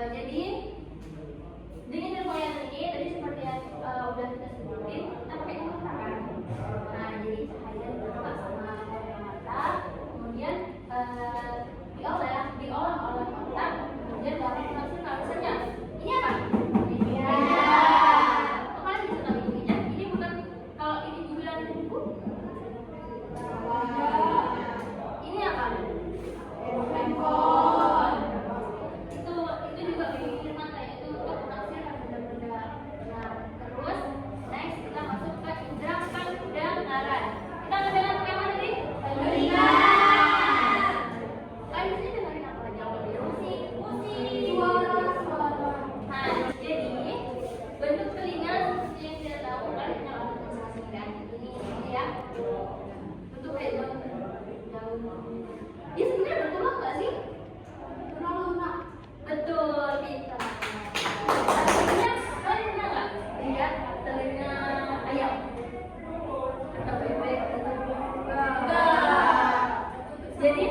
Jadi dengan ilmu yang ini tadi seperti yang udah kita sebutin, kita pakai mata kan. Nah, jadi cahaya bergerak sama mata, kemudian diolah oleh otak, kemudian dapat menghasilkan misalnya ini apa? Ya. Kemarin bisa tahu ininya. Ini bukan, kalau ini dibilang buku. Ini apa? Handphone. Itu juga bikin mata, itu untuk menafsirkan benda-benda. Nah, terus next kita masuk ke indera pendengaran. Kita mendengar pakai apa tadi? Telinga. Kalian bisa dengerin apa aja? Musik, suara. Nah, jadi bentuk telinga seperti yang kita tahu kan, kalau menjelaskan ini ya. Bentuk kayak daun. Dia sebenarnya bertulang nggak sih? Tulang. Betul, pintar. Telinga, kalian pernah nggak lihat telinga ayam? Atau bebek gitu? Enggak. Jadi,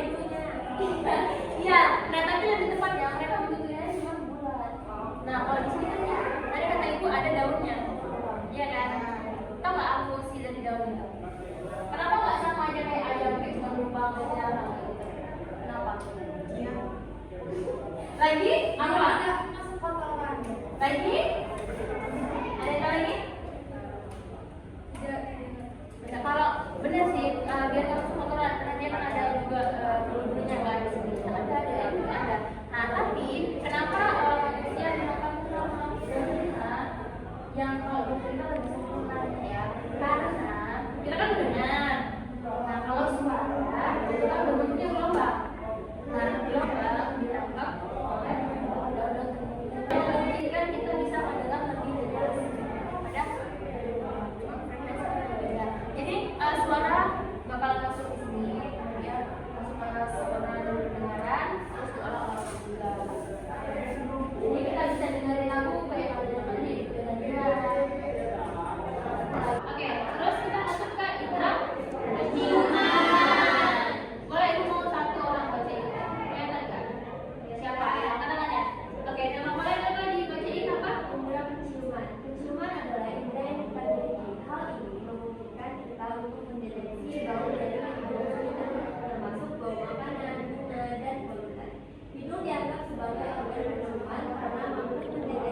iya. Nah tapi lebih tepatnya mereka bentuknya cuma bulat. Nah kalau di sini kan ya, tadi kata ibu ada daunnya, iya kan? Tahu nggak aku sih dari daun itu? Kenapa nggak sama aja kayak ayam, kayak cuma lubang aja? Kenapa? Iya. Lagi? Apa? Masuk kotoran. Lagi? Ada yang tahu lagi? Tidak. Kalau benar sih, biar nggak masuk kotoran, karena dia kan ada juga bulu-bulunya kan di sini. Ada. Nah tapi kenapa manusia dimakan tulang yang kalau kita lebih sempurna ya? Karena kita kan mendengar. Nah kalau suara itu kan bentuknya gelombang. Nah gelombang ditangkap oleh daun-daun. Jadi kan kita bisa mendengar lebih jelas pada frekuensi yang berbeda. Jadi suara bakal masuk di sini, ya masuk ke saluran pendengaran, terus diolah juga. Jadi kita bisa dengerin lagu kayak kalau tadi dengar. Oke, terus kita masuk ke indera penciuman. Boleh ibu mau satu orang bacain? Kelihatan nggak? Siapa? Angkat tangannya. Oke, nama boleh coba dibacain apa? Indera penciuman. Penciuman adalah indera yang dimiliki. Hal ini memungkinkan kita untuk mendeteksi bau dari hidung, termasuk bau makanan, bunga, dan polutan. Hidung dianggap sebagai organ penciuman karena mampu mendeteksi dan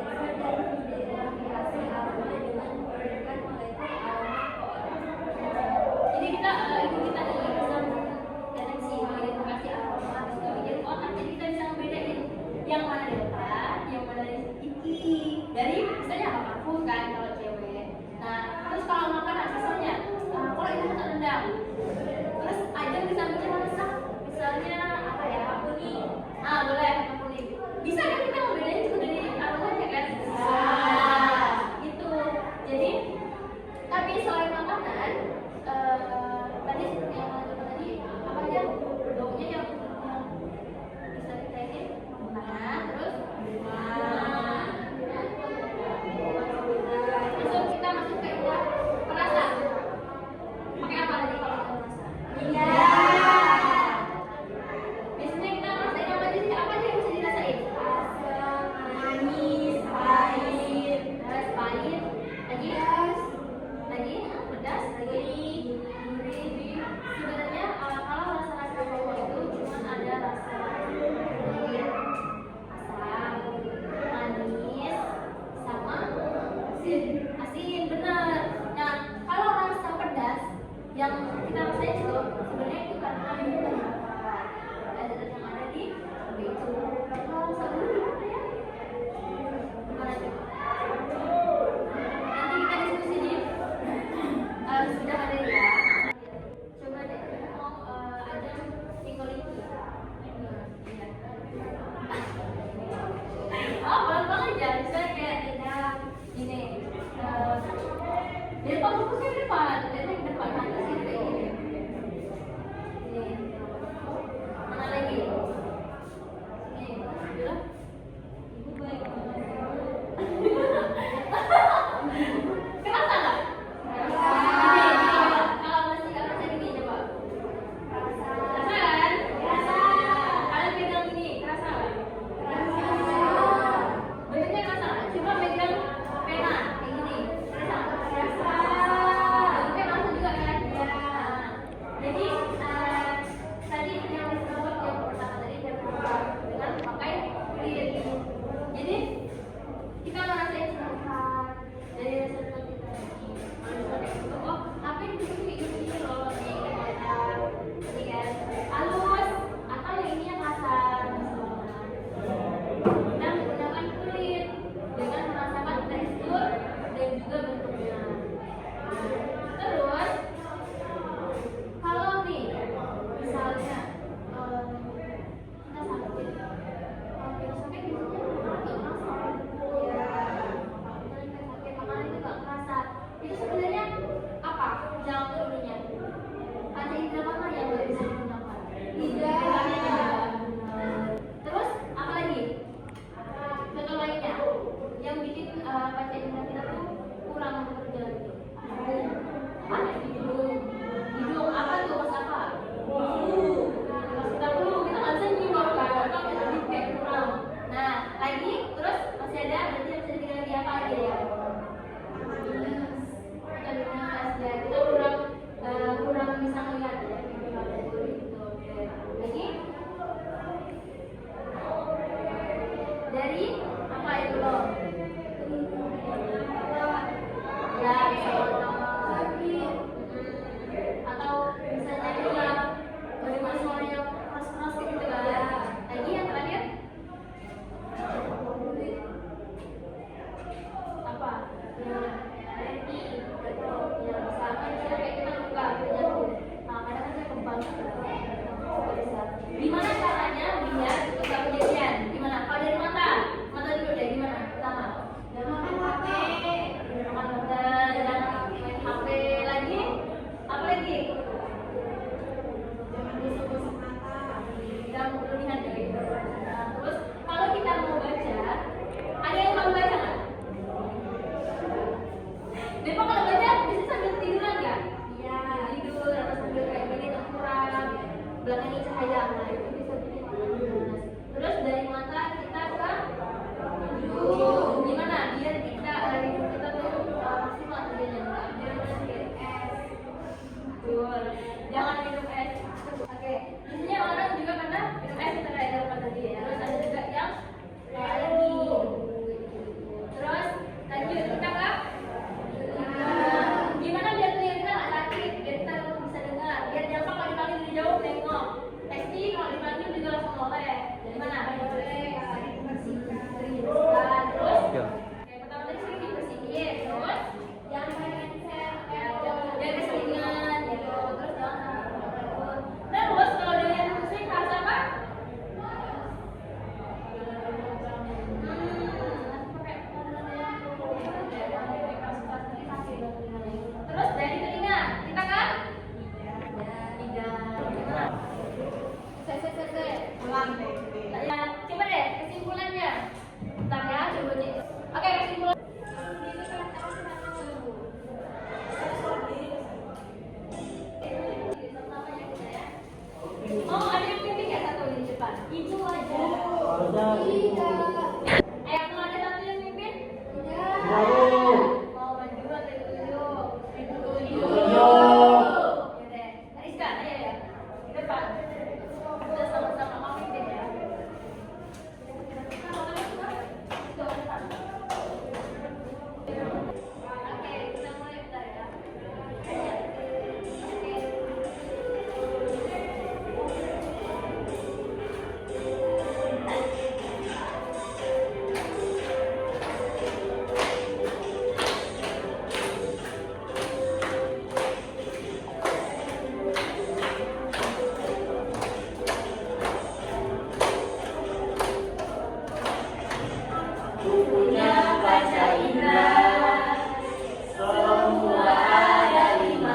mengidentifikasi aroma dengan menggunakan molekul aroma koordinat. Jadi kita ibu kita ini bisa mendeteksi mengidentifikasi aroma, bisa bikin otak. Jadi kita bisa membedain yang mana dari depan, yang mana dari gigi. Dari misalnya apa parfum kan kalau cewek. Nah terus kalau makanan misalnya, kalau itu kita rendang. Terus aja bisa bikin masak, misalnya apa ya, kuning. Boleh kuning. Bisa kan kita membedain itu dari aromanya kan? Nah, gitu. Jadi tapi selain makanan, tadi seperti yang kata tadi, apa aja baunya yang bisa kita ini? Nah, terus kita masuk ke indera perasa. Pakai apa tadi kalau kita merasa? Iya. Biasanya kita ngerasain apa aja sih? Apa aja yang bisa dirasain? Asam, manis, pahit, pahit. Lagi pedas, lagi gurih. Sebenarnya kalau rasa-rasa bau itu cuma ada rasa pahit, asam, manis, sama asin, benar. Nah kalau rasa pedas yang kita rasain itu sebenarnya itu karena zat yang ada di cabai itu. Kalau rasa dulu gimana ya? Gimana tuh? Nanti kita diskusi di sudah ada ya. Coba deh mau ada psikologis. Gampang aja, misalnya kayak kita ini di depan fokusnya di depan, jadi di depan mana sih kayak gini. Ini mana lagi? Ini, bilang ibu baik. Kerasa nggak? Kalau masih nggak rasa gini coba. Kerasa kan? Kerasa. Kalian pegang ini, kerasa nggak? Kerasa. baca indera kita tuh kurang bekerja gitu. Apa? Hidung apa tuh pas apa? Pas kita dulu kita nggak bisa nyimak kan, jadi kayak kurang. Nah lagi terus masih ada berarti bisa tinggal di apa aja ya? Ya kita kurang bisa melihat ya gitu. Oke. Lagi dari apa itu loh? Ya bisa sakit atau misalnya dia bagaimana suaranya keras-keras gitu kan? Lagi yang terakhir apa? Ready atau yang misalkan kita kayak kita buka penyakit. Nah kadang kan saya kembang. Gimana caranya biar itu gak kejadian? Gimana? Kalau dari mata dulu deh gimana? Pertama, jangan makan HP, jangan main HP lagi. Apa lagi? Jangan gosok-gosok mata. Jangan berlebihan ya. Nah, terus kalau kita mau baca, ada yang mau baca nggak? Bapak kalau baca bisa sambil tiduran nggak? Iya. Tidur atau sambil kayak gini kurang belakangnya cahaya, nah itu bisa bikin mata panas. Terus dari mata kita ke hidung, gimana? Biar kita hidung kita tuh maksimal kerjanya, biar masih es. Betul. Jangan minum es. Oke. Biasanya orang juga karena minum es kita kayak dalam tadi. Terus ada juga yang alergi. Terus lanjut kita ke gimana biar telinga kita nggak sakit, biar kita bisa dengar, biar jangan kalau dipanggil dari jauh nengok. Pasti kalau dipanggil juga langsung noleh. Gimana? Boleh, dibersihkan. Terus kayak pertama tadi sering dibersihin. Terus jangan pakai handset, jangan keseringan gitu. Terus jangan takut. Terus kalau dengan musik harus apa? Terus dari telinga kita kan? Ulang deh. Ya, coba deh kesimpulannya. Bentar ya, coba cek. Oke, kesimpulan. Oh, ada yang pimpin ya satu di depan. Itu aja. Kalau ada satu yang pimpin? Mau maju atau tunjuk? Yaudah, Rizka, ayo ya. Di depan. Kita sama-sama mau pimpin ya. Oke, kita mulai bentar ya. Punya panca indera, semua ada 5.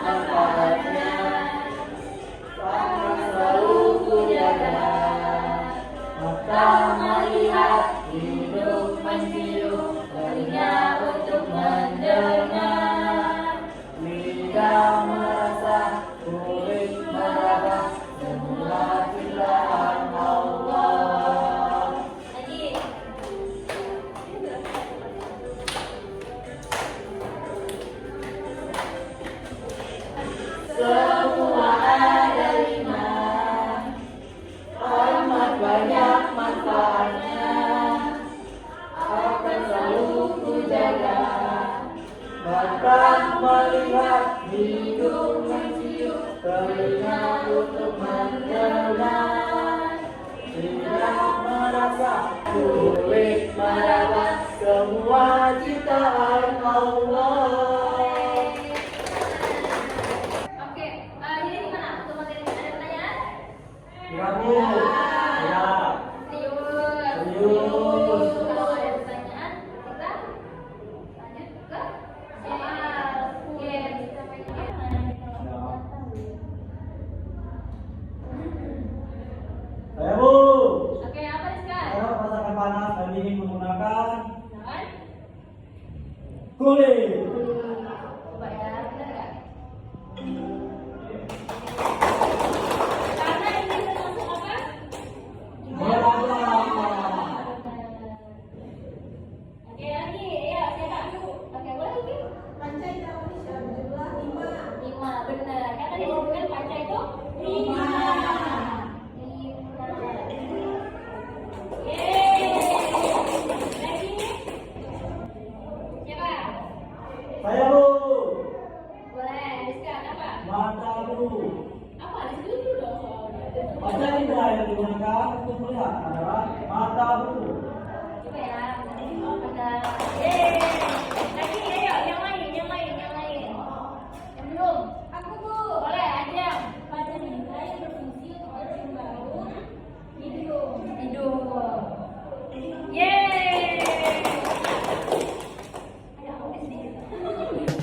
Manfaatnya selalu kujaga. Mata melihat, hidung mencium, telinga untuk mendengar, lidah merasa, kulit meraba, semua ciptaan Allah. Lagi. Semua ada 5, amat banyak manfaatnya, akan selalu kujaga. Mata melihat, hidung mencium, telinga untuk mendengar, lidah merasa, kulit meraba, semua ciptaan Allah. Oke, jadi gimana untuk materi? Ada pertanyaan? Iya Bu. Ya. Serius. Kalau ada pertanyaan, kita lanjut ke soal. Oke, kita pengen. Saya Bu. Oke, apa nih, Kak? Saya rasakan Kulit. Coba ya, benar nggak? Karena ini termasuk apa? Bola. Oke lagi, ya cetak dulu. Oke boleh lagi. Panca Indonesia berjumlah 5. 5, benar. Kan tadi disebutkan panca itu 5. 5. Yeay. Lagi. Siapa? Saya Bu. Boleh, Rizkan apa? Mata Bu. Apa? Disebut dulu dong soalnya. Panca indera yang digunakan untuk melihat adalah mata Bu. Coba ya. Oh, benar. Yeay. Lagi, ayo. Yang lain. Yang belum. Aku Bu. Boleh, aja. Panca indera yang berfungsi untuk mencium bau hidung. Hidung. Yeay. Ayo, aku di sini. Saya Bu.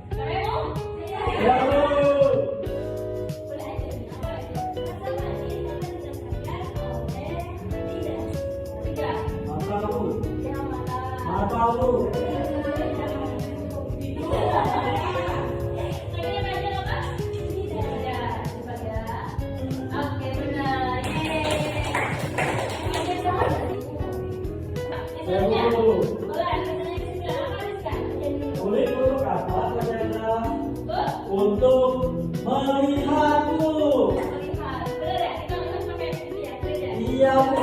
Saya Bu. Mata Bu. Mata Bu. Saya Bu. Kulit untuk apa saja? Untuk melihatmu. Iya Bu.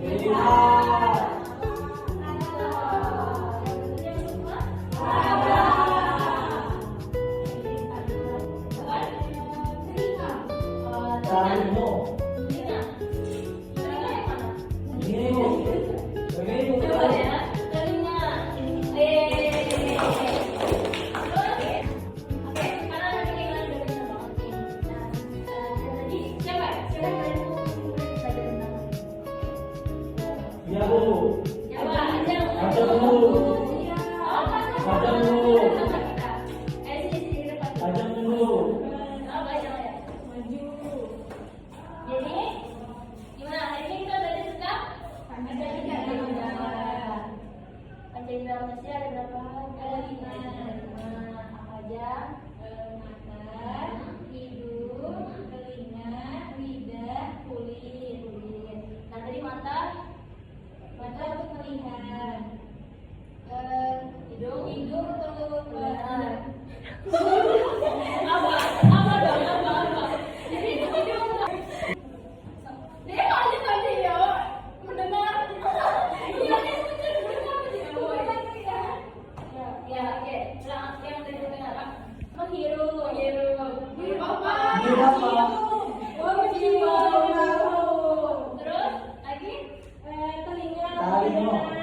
Lihat. Taringmu. Ini Bu. Begini Bu. Coba ya, telinga. Oke, karena nanti kita udah bisa banget nih. Jadi siapa? Siapa yang mau belajar tentang ini? Iya Bu. Siapa? Ajeng. Ajeng, Bu. Oh, Ajeng, Bu. kita. Sini ke depan. Ajeng Bu. Oh, Ajeng ya. Maju. Jadi, gimana? Hari ini kita belajar tentang panca indera. Panca indera manusia ada berapa? Ada 5. Apa aja? Mata, hidung, telinga, lidah, kulit. Nah, tadi mata, Mata untuk melihat. hidung, Hidung untuk benar. Apa dong? Apa? Jadi hidung. Dia lanjut tadi ya, mendengar. Iya, dia mendengar. Ya, oke. Yang tadi dengar apa? Menghirup. Hirup apa? Hirup apa? Oh, mencium bau. Terus lagi? Telinga. Taringmu.